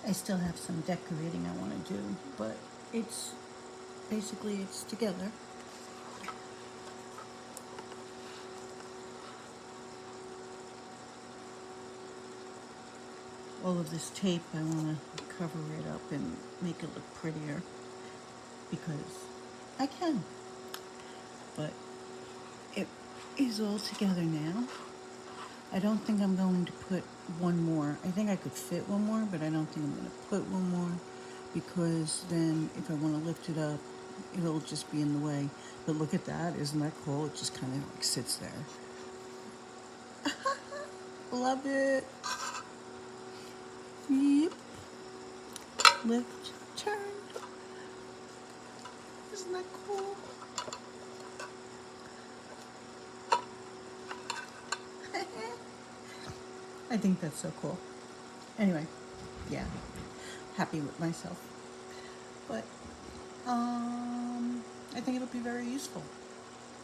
I still have some decorating I want to do, but it's basically it's together. All of this tape, I want to cover it up and make it look prettier because I can. But it is all together now. I don't think I'm going to put one more. I think I could fit one more, but I don't think I'm going to put one more because then if I want to lift it up, it'll just be in the way. But look at that. Isn't that cool? It just kind of like sits there. Love it. Yep. Lift, turn. Isn't that cool? I think that's so cool. Anyway, yeah, happy with myself. But I think it'll be very useful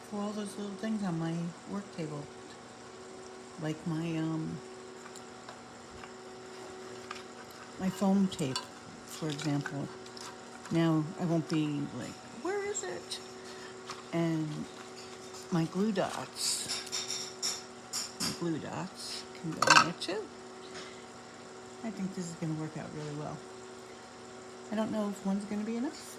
for all those little things on my work table, like my foam tape, for example. Now I won't be like, where is it? And my glue dots. My glue dots can go in there too. I think this is going to work out really well. I don't know if one's going to be enough.